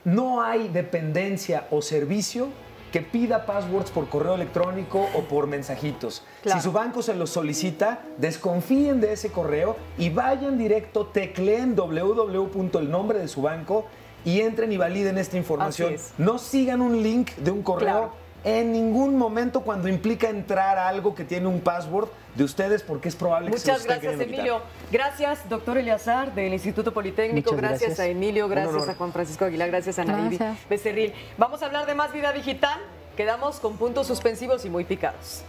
no hay dependencia o servicio que pida passwords por correo electrónico o por mensajitos. Si su banco se los solicita, desconfíen de ese correo y vayan directo, tecleen el nombre de su banco y entren y validen esta información. No sigan un link de un correo en ningún momento cuando implica entrar a algo que tiene un password de ustedes, porque es probable que se los estén queriendo quitar. Muchas gracias, Emilio. Gracias, doctor Eleazar, del Instituto Politécnico. Gracias a Emilio, gracias a Juan Francisco Aguilar, gracias a Anahí Becerril. Vamos a hablar de más vida digital. Quedamos con puntos suspensivos y muy picados.